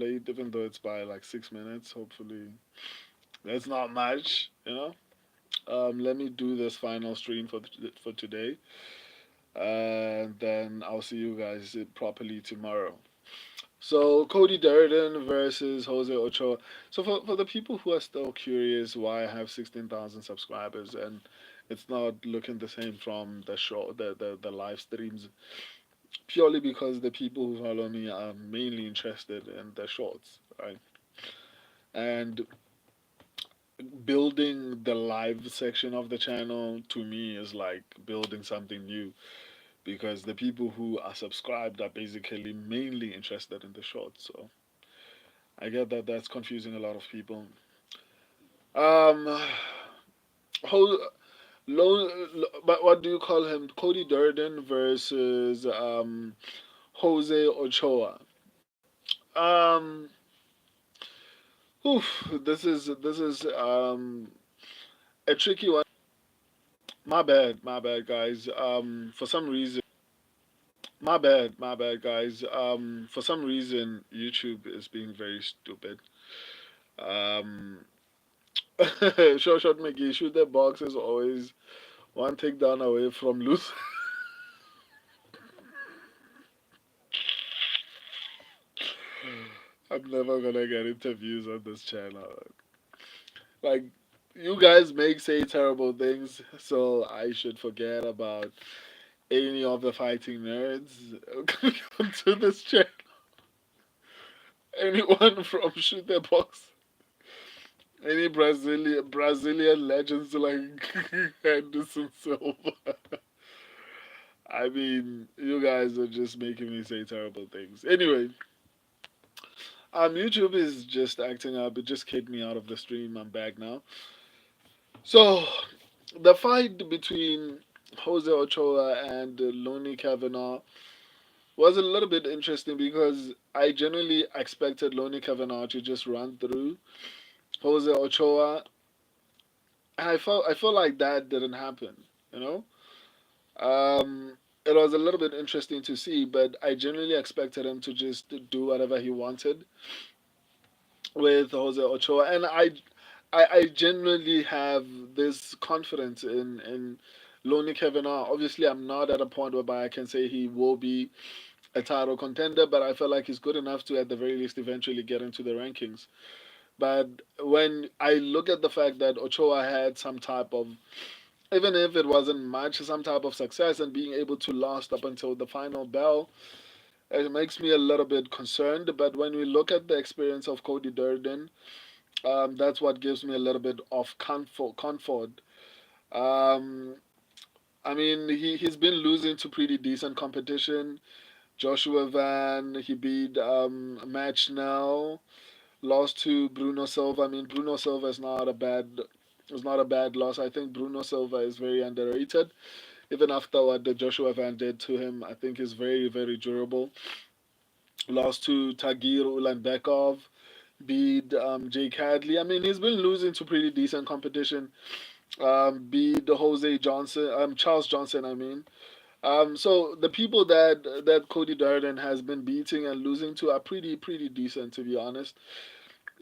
late, even though it's by like 6 minutes. Hopefully, that's not much, you know. Let me do this final stream for today, and then I'll see you guys properly tomorrow. So Cody Durden versus Jose Ochoa. So for the people who are still curious why I have 16,000 subscribers and it's not looking the same from the show the live streams, purely because the people who follow me are mainly interested in the shorts, right? And building the live section of the channel to me is like building something new because the people who are subscribed are basically mainly interested in the shorts. So I get that that's confusing a lot of people. Um, Ho, but what do you call him? Cody Durden versus Jose Ochoa. Um, this is a tricky one. My bad, guys. My bad, guys. For some reason, YouTube is being very stupid. Um, short McGee, shoot that box is always one takedown away from lose. I'm never gonna get interviews on this channel. Like, you guys make say terrible things, so I should forget about any of the fighting nerds coming onto this channel. Anyone from Shoot Their Box, any Brazilian legends like Anderson Silva. I mean, you guys are just making me say terrible things. Anyway, YouTube is just acting up. It just kicked me out of the stream. I'm back now. So, the fight between Jose Ochoa and Lonnie Kavanaugh was a little bit interesting because I generally expected Lonnie Kavanaugh to just run through Jose Ochoa. And I felt like that didn't happen, you know? It was a little bit interesting to see, but I generally expected him to just do whatever he wanted with Jose Ochoa, and I genuinely have this confidence in Lonnie Kavanaugh. Obviously, I'm not at a point whereby I can say he will be a title contender, but I feel like he's good enough to, at the very least, eventually get into the rankings. But when I look at the fact that Ochoa had some type of, even if it wasn't much, some type of success and being able to last up until the final bell, it makes me a little bit concerned. But when we look at the experience of Cody Durden, that's what gives me a little bit of comfort. Um, I mean, he's been losing to pretty decent competition. Joshua Van, he beat Match Now, lost to Bruno Silva. I mean, Bruno Silva is not a bad loss. I think Bruno Silva is very underrated. Even after what the Joshua Van did to him, I think he's very, very durable. Lost to Tagir Ulanbekov, beat Jake Hadley. I mean, he's been losing to pretty decent competition. Beat Jose Johnson, Charles Johnson. I mean, so the people that Cody Durden has been beating and losing to are pretty decent, to be honest.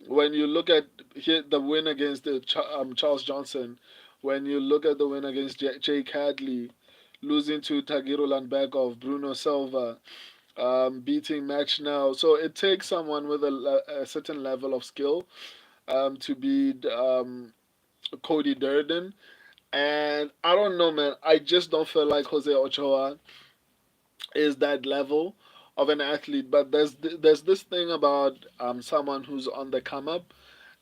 When you look at the win against Charles Johnson, when you look at the win against Jake Hadley, losing to Tagiro Landbekov, Bruno Silva, beating Match Now. So it takes someone with a certain level of skill to beat Cody Durden. And I don't know, man. I just don't feel like Jose Ochoa is that level of an athlete. But there's this thing about someone who's on the come up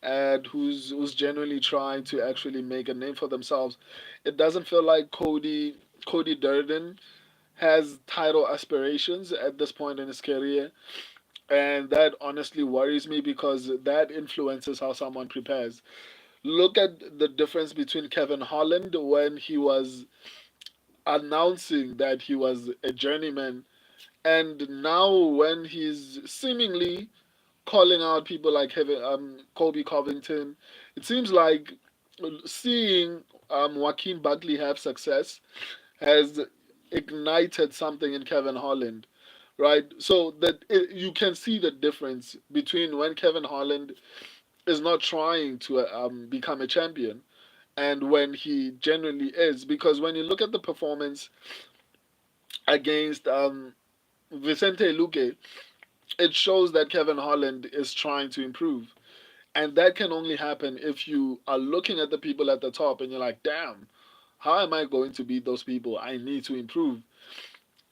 and who's genuinely trying to actually make a name for themselves. It doesn't feel like Cody Durden has title aspirations at this point in his career. And that honestly worries me because that influences how someone prepares. Look at the difference between Kevin Holland when he was announcing that he was a journeyman, and now when he's seemingly calling out people like Colby Covington. It seems like seeing Joaquin Buckley have success has ignited something in Kevin Holland. right? So that you can see the difference between when Kevin Holland is not trying to become a champion and when he genuinely is. Because when you look at the performance against Vicente Luque, it shows that Kevin Holland is trying to improve. And that can only happen if you are looking at the people at the top and you're like, damn, how am I going to beat those people? I need to improve.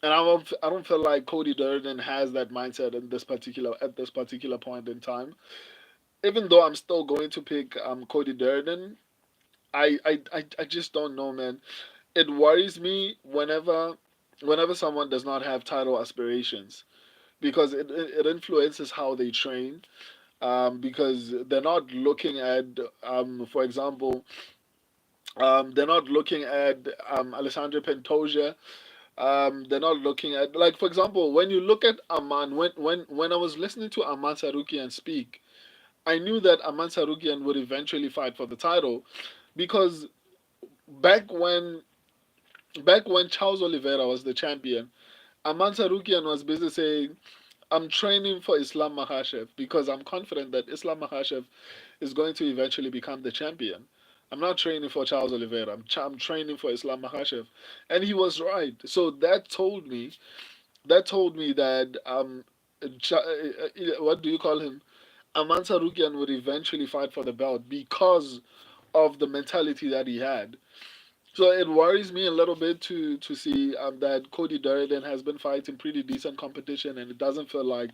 And I don't feel like Cody Durden has that mindset in this particular at this particular point in time. Even though I'm still going to pick Cody Durden, I just don't know, man. It worries me whenever someone does not have title aspirations because it influences how they train. Because they're not looking at, for example, they're not looking at Alessandro Pantoja. They're not looking at, like, for example, when you look at Aman, when I was listening to Aman Sarukian speak, I knew that Aman Sarukian would eventually fight for the title because back when back when Charles Oliveira was the champion, Aman Sarukian was busy saying, I'm training for Islam Makhachev because I'm confident that Islam Makhachev is going to eventually become the champion. I'm not training for Charles Oliveira. I'm training for Islam Makhachev, and he was right. So that told me that what do you call him? Aman Sarukian would eventually fight for the belt because of the mentality that he had. So it worries me a little bit to see that Cody Durden has been fighting pretty decent competition, and it doesn't feel like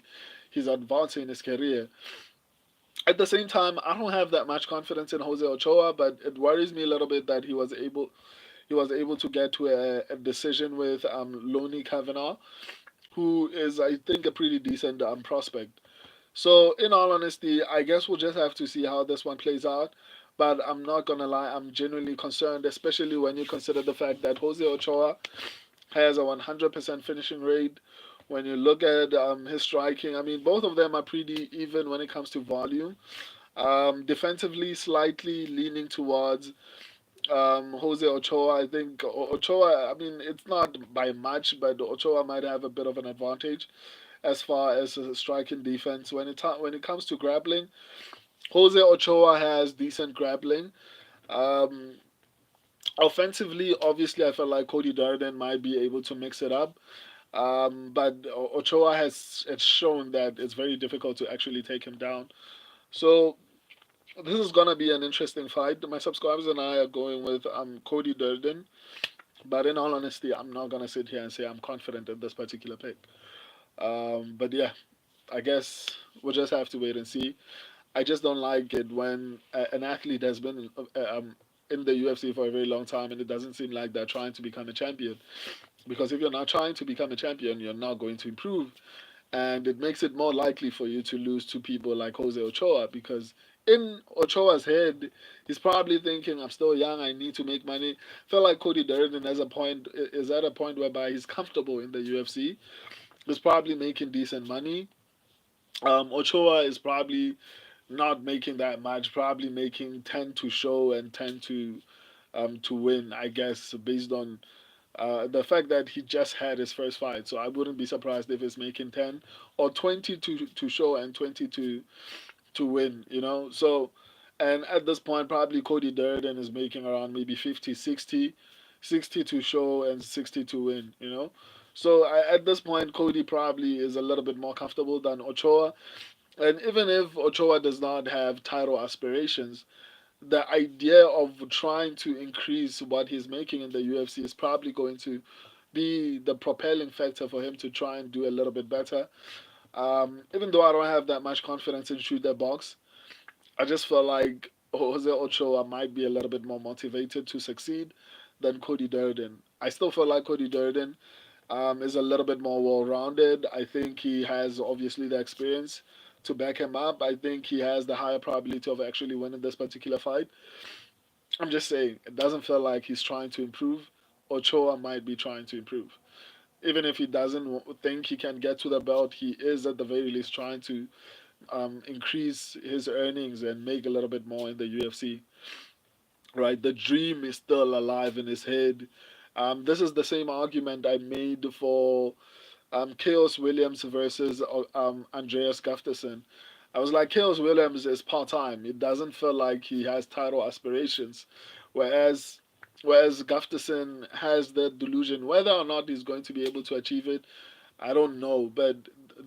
he's advancing in his career. At the same time, I don't have that much confidence in Jose Ochoa, but it worries me a little bit that he was able to get to a decision with Loney Kavanaugh, who is, I think, a pretty decent prospect. So, in all honesty, I guess we'll just have to see how this one plays out. But I'm not gonna lie, I'm genuinely concerned, especially when you consider the fact that Jose Ochoa has a 100% finishing rate. When you look at his striking, I mean, both of them are pretty even when it comes to volume. Defensively, slightly leaning towards Jose Ochoa. I think Ochoa, I mean, it's not by much, but Ochoa might have a bit of an advantage as far as striking defense. When it comes to grappling, Jose Ochoa has decent grappling. Um, Offensively, obviously, I felt like Cody Durden might be able to mix it up. But Ochoa has it's shown that it's very difficult to actually take him down. So this is gonna be an interesting fight. My subscribers and I are going with Cody Durden, but in all honesty, I'm not gonna sit here and say I'm confident in this particular pick. But yeah, I guess we'll just have to wait and see. I just don't like it when an athlete has been in the UFC for a very long time and it doesn't seem like they're trying to become a champion. Because if you're not trying to become a champion, you're not going to improve. And it makes it more likely for you to lose to people like Jose Ochoa because in Ochoa's head, he's probably thinking, I'm still young, I need to make money. I feel like Cody Durden is at a point whereby he's comfortable in the UFC. He's probably making decent money. Ochoa is probably not making that much, probably making 10 to show and 10 to win, I guess, based on the fact that he just had his first fight. So I wouldn't be surprised if he's making 10 or 20 to show and 20 to win, you know? So, and at this point, probably Cody Durden is making around maybe 50, 60, 60 to show and 60 to win, you know? So at this point, Cody probably is a little bit more comfortable than Ochoa. And even if Ochoa does not have title aspirations, the idea of trying to increase what he's making in the UFC is probably going to be the propelling factor for him to try and do a little bit better. Even though I don't have that much confidence in Shoot That Box, I just feel like Jose Ochoa might be a little bit more motivated to succeed than Cody Durden. I still feel like Cody Durden is a little bit more well rounded. I think he has obviously the experience to back him up. I think he has the higher probability of actually winning this particular fight. I'm just saying, it doesn't feel like he's trying to improve. Ochoa might be trying to improve. Even if he doesn't think he can get to the belt, he is at the very least trying to increase his earnings and make a little bit more in the UFC. Right, the dream is still alive in his head. This is the same argument I made for Chaos Williams versus Andreas Gustafsson. I was like, Chaos Williams is part time. It doesn't feel like he has title aspirations, whereas Gustafsson has the delusion. Whether or not he's going to be able to achieve it, I don't know. But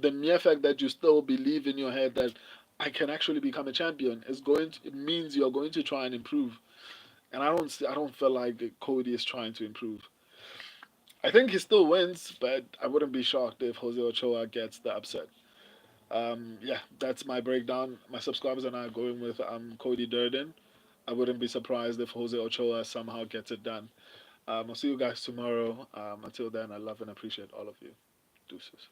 the mere fact that you still believe in your head that I can actually become a champion is it means you're going to try and improve. And I don't feel like Cody is trying to improve. I think he still wins, but I wouldn't be shocked if Jose Ochoa gets the upset. Yeah, that's my breakdown. My subscribers and I are going with Cody Durden. I wouldn't be surprised if Jose Ochoa somehow gets it done. I'll see you guys tomorrow. Until then, I love and appreciate all of you. Deuces.